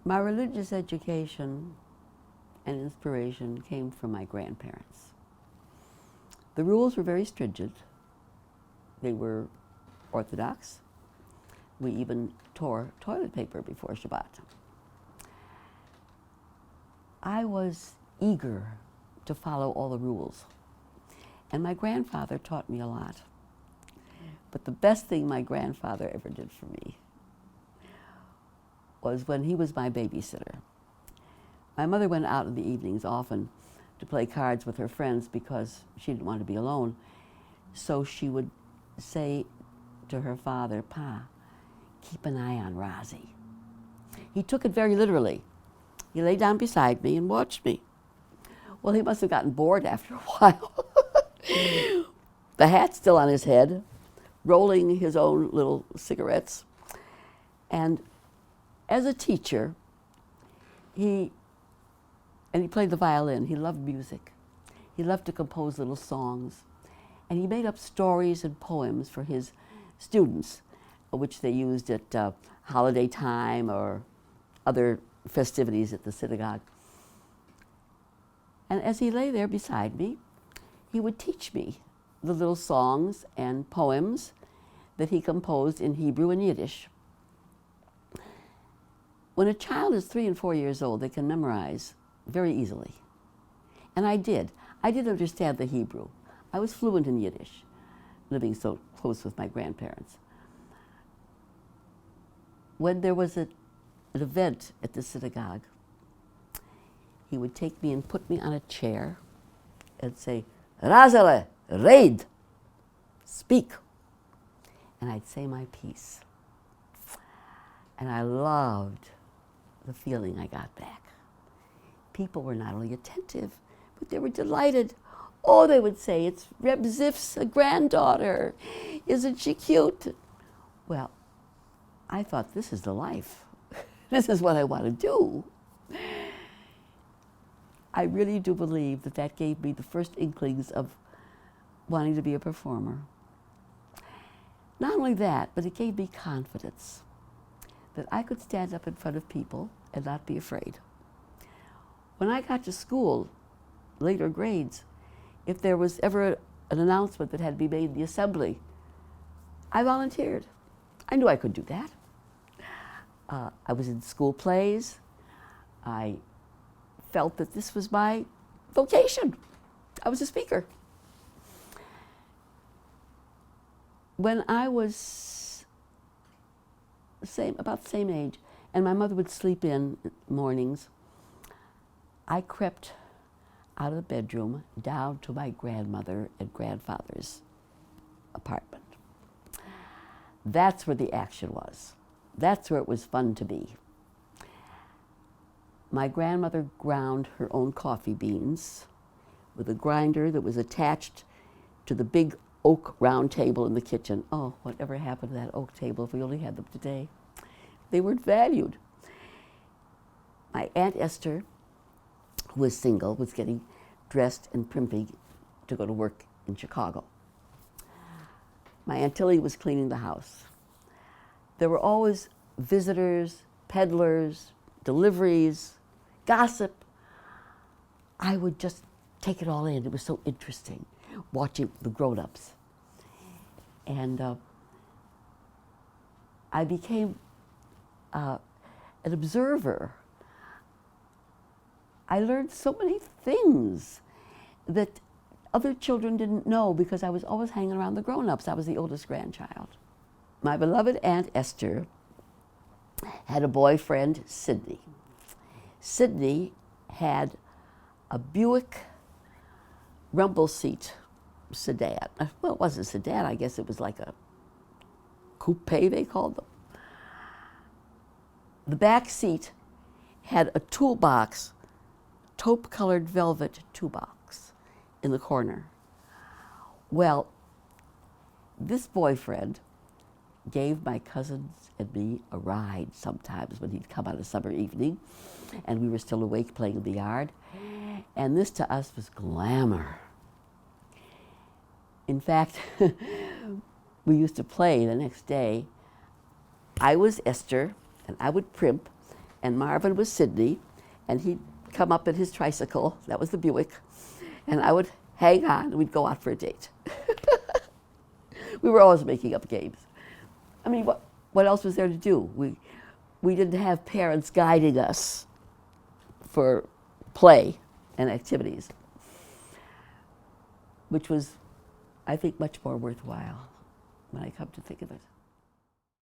My religious education and inspiration came from my grandparents. The rules were very stringent. They were orthodox. We even tore toilet paper before Shabbat. I was eager to follow all the rules. And my grandfather taught me a lot. But the best thing my grandfather ever did for me was when he was my babysitter. My mother went out in the evenings often to play cards with her friends because she didn't want to be alone. So she would say to her father, "Pa, keep an eye on Rosie." He took it very literally. He lay down beside me and watched me. Well, he must have gotten bored after a while. The hat still on his head, rolling his own little cigarettes. And as a teacher, he played the violin. He loved music. He loved to compose little songs. And he made up stories and poems for his students, which they used at holiday time or other festivities at the synagogue. And as he lay there beside me, he would teach me the little songs and poems that he composed in Hebrew and Yiddish. When a child is 3 and 4 years old, they can memorize very easily. And I did. I did understand the Hebrew. I was fluent in Yiddish, living so close with my grandparents. When there was an event at the synagogue, he would take me and put me on a chair and say, "Razele, read, speak." And I'd say my piece. And I loved the feeling I got back. People were not only attentive, but they were delighted. Oh, they would say, "It's Reb Ziff's granddaughter. Isn't she cute?" Well, I thought, this is the life. This is what I want to do. I really do believe that that gave me the first inklings of wanting to be a performer. Not only that, but it gave me confidence that I could stand up in front of people and not be afraid. When I got to school, later grades, if there was ever an announcement that had to be made in the assembly, I volunteered. I knew I could do that. I was in school plays. I felt that this was my vocation. I was a speaker. When I was about the same age, and my mother would sleep in mornings, I crept out of the bedroom down to my grandmother and grandfather's apartment. That's where the action was. That's where it was fun to be. My grandmother ground her own coffee beans with a grinder that was attached to the big oak round table in the kitchen. Oh, whatever happened to that oak table if we only had them today? They weren't valued. My Aunt Esther, who was single, was getting dressed and primping to go to work in Chicago. My Aunt Tilly was cleaning the house. There were always visitors, peddlers, deliveries, gossip. I would just take it all in. It was so interesting, watching the grown-ups. And I became an observer. I learned so many things that other children didn't know because I was always hanging around the grown-ups. I was the oldest grandchild. My beloved Aunt Esther had a boyfriend, Sidney. Sidney had a Buick rumble seat sedan. Well, it wasn't a sedan, I guess it was like a coupe, they called them. The back seat had a toolbox, taupe-colored velvet toolbox in the corner. Well, this boyfriend gave my cousins and me a ride sometimes when he'd come on a summer evening and we were still awake playing in the yard. And this to us was glamour. In fact, we used to play the next day. I was Esther and I would primp and Marvin was Sydney, and he'd come up in his tricycle, that was the Buick, and I would hang on, and we'd go out for a date. We were always making up games. I mean, what else was there to do? We didn't have parents guiding us for play and activities, which was, I think, much more worthwhile when I come to think of it.